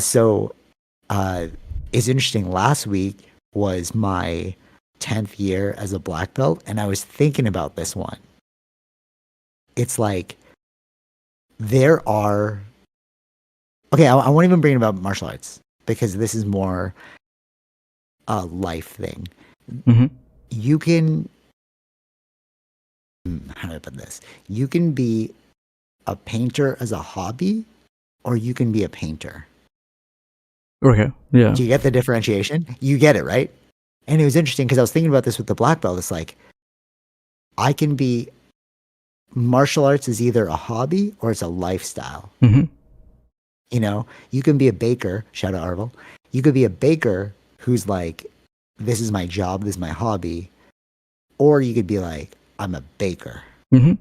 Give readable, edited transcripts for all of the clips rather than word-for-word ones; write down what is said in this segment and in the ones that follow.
So it's interesting. Last week was my 10th year as a black belt, and I was thinking about this one. It's like there are. Okay, I won't even bring it about martial arts because this is more a life thing. Mm-hmm. You can. How do I put this? You can be a painter as a hobby, or you can be a painter. Okay. Yeah. Do you get the differentiation? You get it, right? And it was interesting because I was thinking about this with the black belt. It's like I can be martial arts is either a hobby or it's a lifestyle. Mm-hmm. You know, you can be a baker, shout out Arvel. You could be a baker who's like, this is my job, this is my hobby. Or you could be like, I'm a baker, Mm-hmm.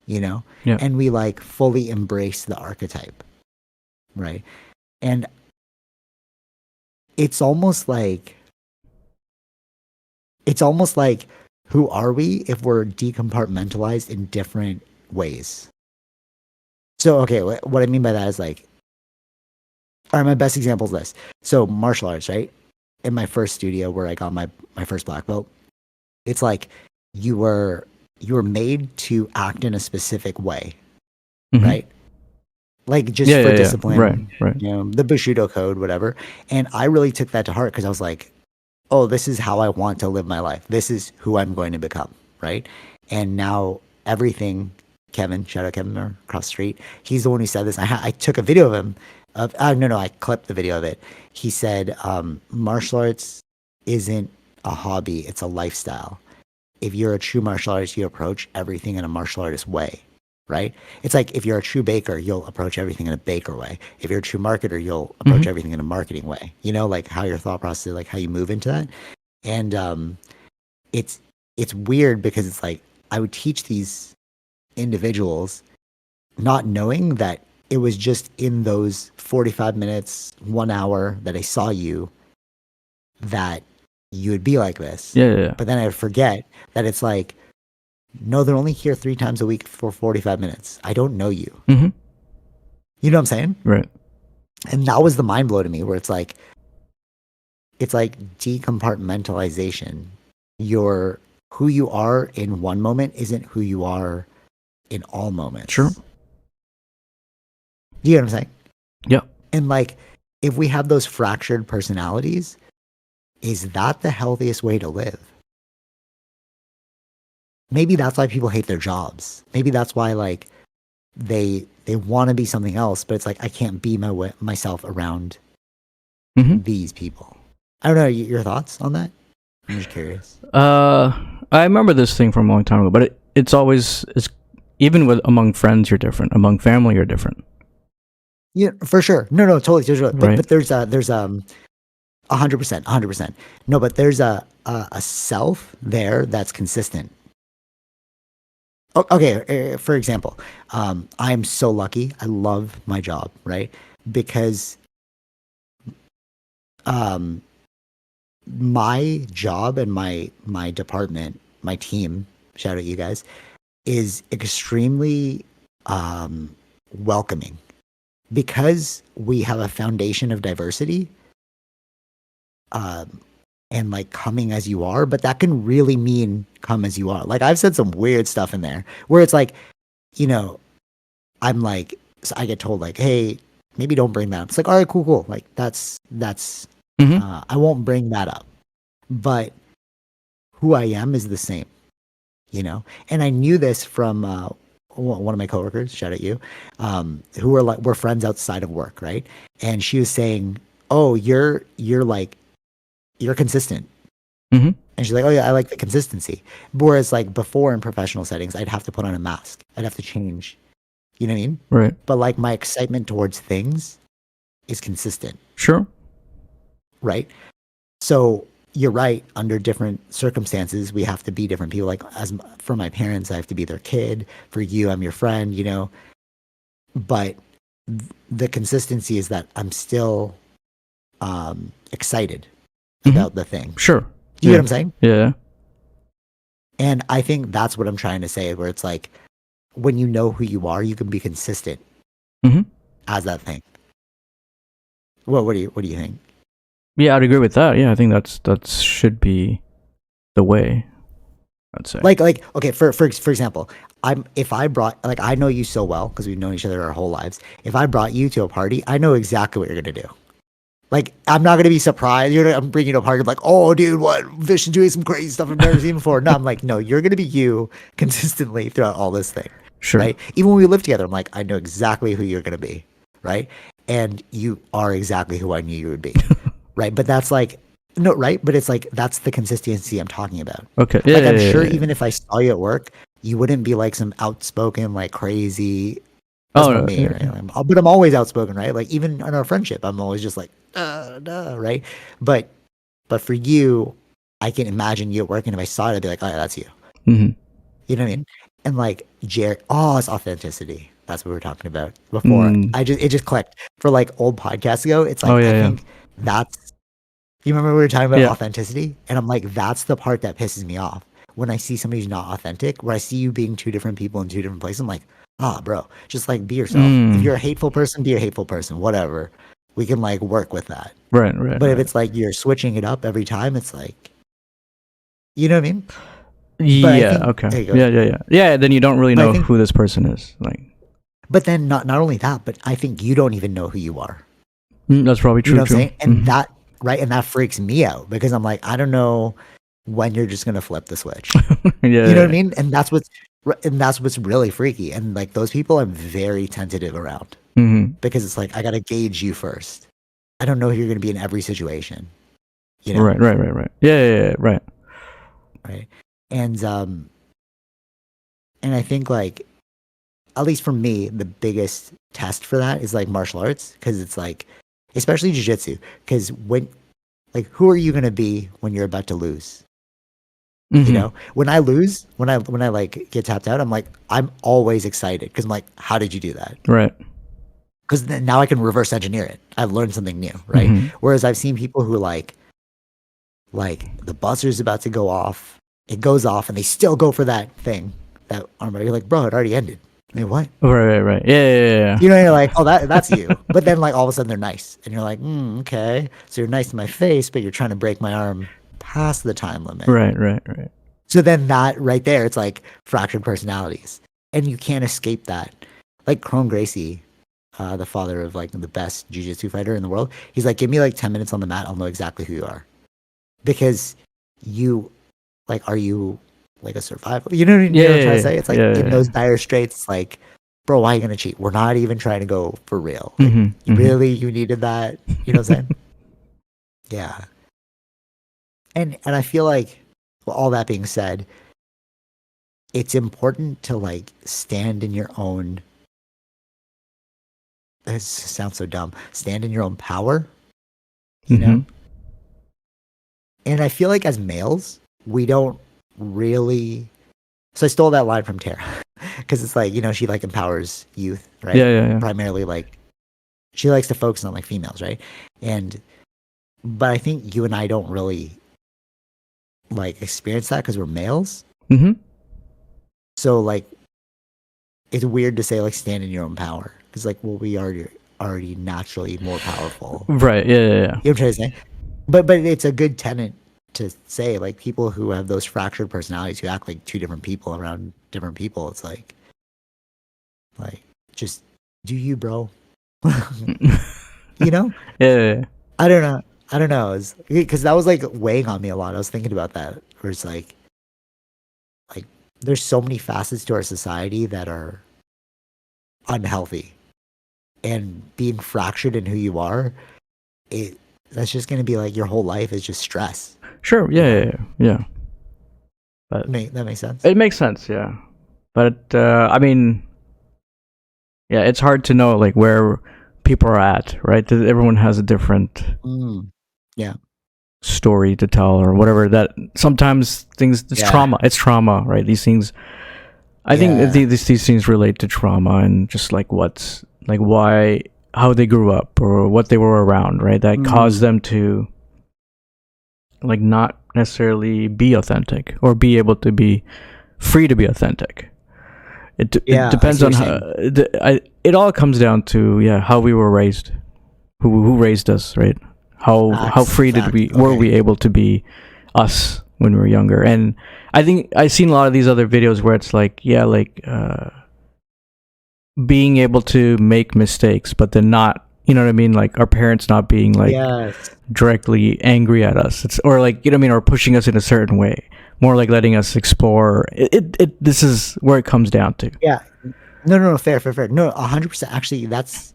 you know? Yeah. And we like fully embrace the archetype, right? And it's almost like, who are we if we're decompartmentalized in different ways? So, okay, what I mean by that is like, all right, my best example is this. So, martial arts, right? In my first studio where I got my first black belt, it's like you were made to act in a specific way, Mm-hmm. right? Like just Yeah. for Yeah. Yeah. Right. discipline, Right. you know, the Bushido code, whatever. And I really took that to heart because I was like, oh, this is how I want to live my life. This is who I'm going to become, right? And now everything, Kevin, shout out Kevin across the street, he's the one who said this. I took a video of him. No, I clipped the video of it. He said, martial arts isn't a hobby; it's a lifestyle. If you're a true martial artist, you approach everything in a martial artist way, right? It's like if you're a true baker, you'll approach everything in a baker way. If you're a true marketer, you'll approach Mm-hmm. everything in a marketing way. You know, like how your thought process, like how you move into that. And it's weird because it's like I would teach these individuals not knowing that it was just in those 45 minutes, 1 hour that I saw you that you would be like this. Yeah. Yeah. But then I would forget that it's like, no, they're only here 3 times a week for 45 minutes. I don't know you. Mm-hmm. You know what I'm saying? Right. And that was the mind blow to me where it's like decompartmentalization. Your who you are in one moment isn't who you are in all moments. Sure. Do you know what I'm saying? Yeah. And like, if we have those fractured personalities, is that the healthiest way to live? Maybe that's why people hate their jobs. Maybe that's why like they want to be something else, but it's like I can't be myself around Mm-hmm. these people. I don't know your thoughts on that. I'm just curious. I remember this thing from a long time ago, but it's always even with among friends you're different, among family you're different. Yeah, for sure. No, totally. Right. But there's 100%. No, but there's a self there that's consistent. Okay, for example, I'm so lucky. I love my job, right? Because my job and my department, my team, shout out you guys, is extremely welcoming because we have a foundation of diversity. And like coming as you are, but that can really mean come as you are. Like I've said some weird stuff in there where it's like, you know, I'm like, so I get told like, hey, maybe don't bring that up. It's like, all right, cool. Like that's, Mm-hmm. I won't bring that up, but who I am is the same, you know? And I knew this from, one of my coworkers, shout out you, who we're friends outside of work. Right. And she was saying, oh, you're consistent. Mm-hmm. And she's like, oh yeah, I like the consistency. Whereas like before in professional settings, I'd have to put on a mask. I'd have to change. You know what I mean? Right. But like my excitement towards things is consistent, Sure. right? So you're right. Under different circumstances, we have to be different people. Like for my parents, I have to be their kid. For you, I'm your friend, you know? But the consistency is that I'm still excited about the thing. Sure. Do you know what I'm saying? Yeah. And I think that's what I'm trying to say, where it's like, when you know who you are, you can be consistent Mm-hmm. as that thing. what do you think? Yeah, I'd agree with that. Yeah, I think that should be the way. I'd say. Like okay, for example, if I brought, like, I know you so well because we've known each other our whole lives. If I brought you to a party, I know exactly what you're gonna do. Like, I'm not gonna be surprised. I'm bringing you to a party. I'm like, oh, dude, what? Vish is doing some crazy stuff I've never seen before. No, I'm like, no, you're gonna be you consistently throughout all this thing, Sure. right? Even when we live together, I'm like, I know exactly who you're gonna be, right? And you are exactly who I knew you would be, right? But that's like, no, right? But it's like that's the consistency I'm talking about. Okay. Yeah. Like, I'm Yeah, sure yeah, yeah. even if I saw you at work, you wouldn't be like some outspoken, like crazy. That's Oh, more no, me, yeah, right? yeah. But I'm always outspoken, right? Like, even in our friendship, I'm always just like, right? But for you, I can imagine you at work, and if I saw it, I'd be like, oh, yeah, that's you. Mhm. You know what I mean? And like Jared, oh, it's authenticity. That's what we were talking about before. Mm. It just clicked for like old podcasts ago. It's Oh like, yeah, I yeah. think that's, you remember we were talking about Yeah. authenticity? And I'm like, that's the part that pisses me off. When I see somebody who's not authentic, where I see you being two different people in two different places, I'm like, ah, bro, just like be yourself. If Mm. you're a hateful person, be a hateful person, whatever. We can like work with that. Right, right, But if right. it's like you're switching it up every time, it's like, you know what I mean? But I Yeah. think, Okay. hey, go Yeah, ahead. yeah, yeah. Yeah. Then you don't really But I know think, who this person is. Like, but then not only that, but I think you don't even know who you are. that's probably You know true what I'm too. saying? And that, right? And that freaks me out because I'm like, I don't know when you're just gonna flip the switch. Yeah, You know what I yeah, mean? And that's what's really freaky. And like those people, I'm very tentative around yeah. Mhm. because it's like I gotta gauge you first. I don't know who you're gonna be in every situation. You know, Right, right, right, right. Yeah, yeah, yeah, right. right? And and I think like, at least for me, the biggest test for that is like martial arts because it's like, especially jujitsu, because when, like, who are you gonna be when you're about to lose? You Mhm. know, when I lose, when I like get tapped out, I'm like, I'm always excited because I'm like, how did you do that? Right. Because now I can reverse engineer it. I've learned something new, right? Mhm. Whereas I've seen people who like the buzzer's about to go off, it goes off, and they still go for that thing, that armbar. You're like, bro, it already ended. I mean, what? Right, right, right. Yeah, yeah, yeah, You know, you're like, oh, that's you. But then like all of a sudden they're nice, and you're like, okay, so you're nice to my face, but you're trying to break my arm past the time yeah. limit. Right, right, right. So then that right there, it's like fractured personalities, and you can't escape that. Like Chrome Gracie, the father of like the best jiu-jitsu fighter in the world, he's like, give me like 10 minutes on the mat, I'll know exactly who you are, because you, like, are you like a survivor? You Yeah, know what I'm yeah, trying to yeah, say? It's like yeah, in yeah. those dire straits, it's like, bro, why are you gonna cheat? We're not even trying to go for real. Like, Mhm. Mhm. really, you needed that? You know what I'm saying? Yeah. And I feel like, well, all that being said, it's important to like stand in your own, this sounds so dumb, stand in your own power, you know? Mhm. And I feel like as males, we don't really, so I stole that line from Tara because it's like, you know, she like empowers youth, Yeah, right? yeah, yeah. Primarily, like, she likes to focus on like females, right? And but I think you and I don't really like experience that because we're males. Mhm. So like, it's weird to say like stand in your own power because like, well, we are already naturally more powerful. Right. Yeah, yeah, yeah. You know what I'm trying to say? But it's a good tenet to say, like, people who have those fractured personalities who act like two different people around different people. It's like just do you, bro? You know? Yeah, yeah, yeah. I don't know. I don't know. Because that was like weighing on me a lot. I was thinking about that. Where it's like there's so many facets to our society that are unhealthy, and being fractured in who you are, it that's just gonna be like your whole life is just stress. Sure. You Yeah, know? yeah, yeah. Yeah. But That makes sense. it makes sense. Yeah. But I mean, yeah, it's hard to know like where people are at, right? Everyone has a different Mm. Yeah. story to tell or whatever. That sometimes things it's Yeah. trauma. It's trauma, right? These things. I think Yeah. these things relate to trauma and just like what's like why how they grew up or what they were around, right? That caused Mm. them to like not necessarily be authentic or be able to be free to be authentic. It Yeah, I depends see what on you're how saying. it all comes down to how we were raised, who raised us, right? How free did Facts. were Okay. we able to be us when we were younger? And I think I've seen a lot of these other videos where it's like, yeah, like being able to make mistakes, but then not, you know what I mean? Like our parents not being like Yes. directly angry at us. It's or like, you know what I mean, or pushing us in a certain way. More like letting us explore. This is where it comes down to. Yeah. No. Fair. No, 100%. Actually, that's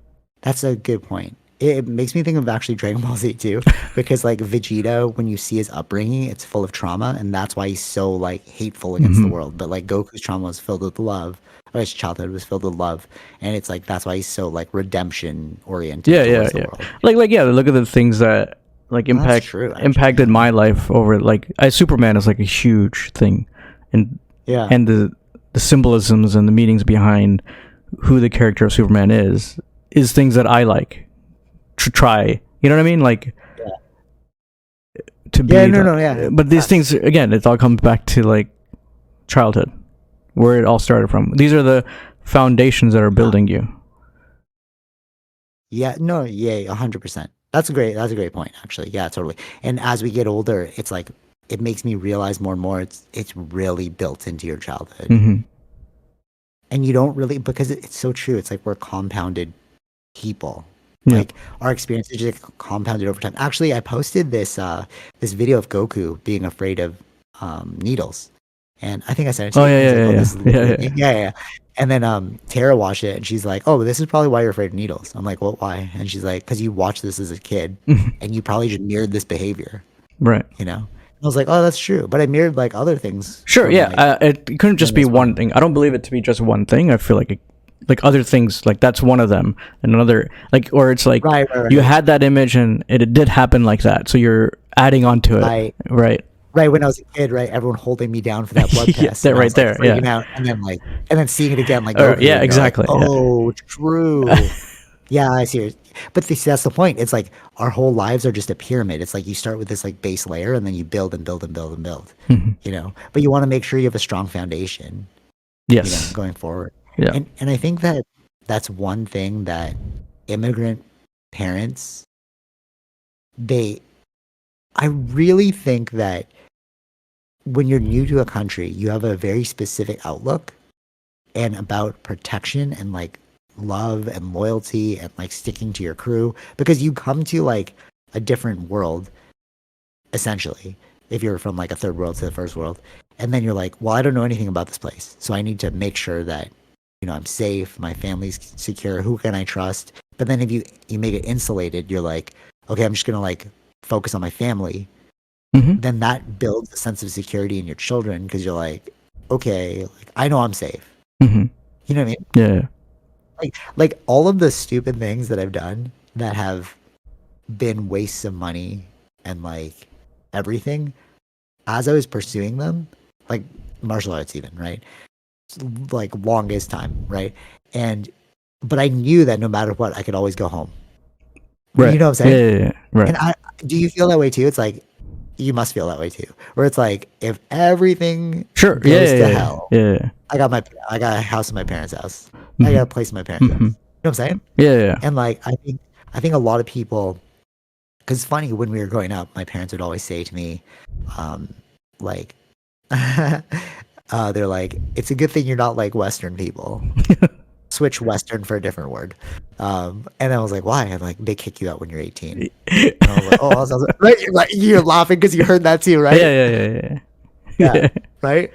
a good point. It makes me think of actually Dragon Ball Z too, because like Vegeta, when you see his upbringing, it's full of trauma, and that's why he's so like hateful against the Hmm. world. But like Goku's trauma was filled with love, or his childhood was filled with love, and it's like that's why he's so like redemption oriented Yeah. towards the Yeah. world. Like yeah. Look at the things that like That's true, actually. impacted my life over like Superman is like a huge thing, and Yeah. and the symbolisms and the meanings behind who the character of Superman is things that I like to try. You know what I mean? Like Yeah. to Yeah. be No. Yeah. but these Facts. things again, it all comes back to like childhood, where it all started from. These are the foundations that are Yeah. building you. Yeah, no, yeah, 100%. That's a great point, actually. Yeah, totally. And as we get older, it's like it makes me realize more and more it's really built into your childhood. Hmm. And you don't really because it's so true. It's like we're compounded people. Yeah. Like our experiences just compounded over time. Actually, I posted this video of Goku being afraid of needles. And I think I sent it to Oh you. yeah, He's yeah, like, "Oh, yeah, this is yeah, literally yeah, me." Yeah. And then Tara watched it and she's like, "Oh, this is probably why you're afraid of needles." I'm like, "Well, why?" And she's like, "Because you watched this as a kid yeah. and you probably just mirrored this behavior, Right. you know?" I was like, "Oh, that's true." But I mirrored like other things Sure. from Yeah. like It couldn't just them be as one well. thing. I don't believe it to be just one thing. I feel like like other things, like that's one of them, and another like, or it's like Right. you had that image and it did happen like that, so you're adding on to it, Right. right? Right, when I was a kid, right, everyone holding me down for that blood Yeah. test, That and I right was, like, there. Yeah. freaking out, and then seeing it again like Or Goku, yeah. and you're like, Exactly. "Oh, Yeah. true." Yeah, I see it. But see, that's the point. It's like our whole lives are just a pyramid. It's like you start with this, like, base layer, and then you build and build and build and build, Mhm. you know? But you wanna make sure you have a strong foundation, Yes. going forward. Yeah. And I think that that's one thing that immigrant parents, they I really think that when you're new to a country, you have a very specific outlook and about protection and like love and loyalty and like sticking to your crew because you come to like a different world essentially if you're from like a third world to the first world, and then you're like, well, I don't know anything about this place, so I need to make sure that I'm safe, my family's secure, who can I trust. But then if you make it insulated, you're like, okay, I'm just gonna like focus on my family. Hmm. Then that builds a sense of security in your children because you're like, okay, like I know I'm safe. Hmm. You know what I mean? Yeah. Like all of the stupid things that I've done that have been wastes of money and like everything, as I was pursuing them, like martial arts even, right? Like longest time, right? And but I knew that no matter what, I could always go home. You Right. know what I'm Yeah. saying? Yeah. Yeah. Right. And I do you feel that way too? It's like you must feel that way too. Where it's like if everything Sure. Yeah. goes to Yeah. hell, Yeah. Yeah. I got a house in my parents' house. I got Hmm. a place in my parents' house. Hmm. You know what I'm saying? Yeah. Yeah. And like I think a lot of people, because it's funny when we were growing up, my parents would always say to me, like, they're like, it's a good thing you're not like Western people. Switch Western for a different word. And I was like, why? And like, they kick you out when you're 18. And I was like, oh, right? You're laughing because you heard that too, Yeah. right? Yeah. Yeah. Yeah. Yeah, Yeah. right.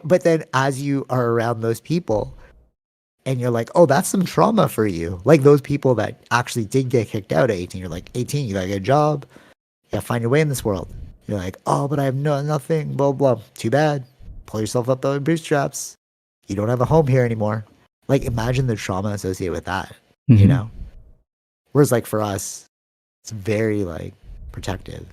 But then as you are around those people, and you're like, oh, that's some trauma for you. Like those people that actually did get kicked out at 18. You're like, 18, you gotta get a job. You gotta find your way in this world. You're like, oh, but I have nothing, blah, blah. Too bad. Pull yourself up the bootstraps. You don't have a home here anymore. Like imagine the trauma associated with that, you Hmm. know? Whereas like for us, it's very like protective.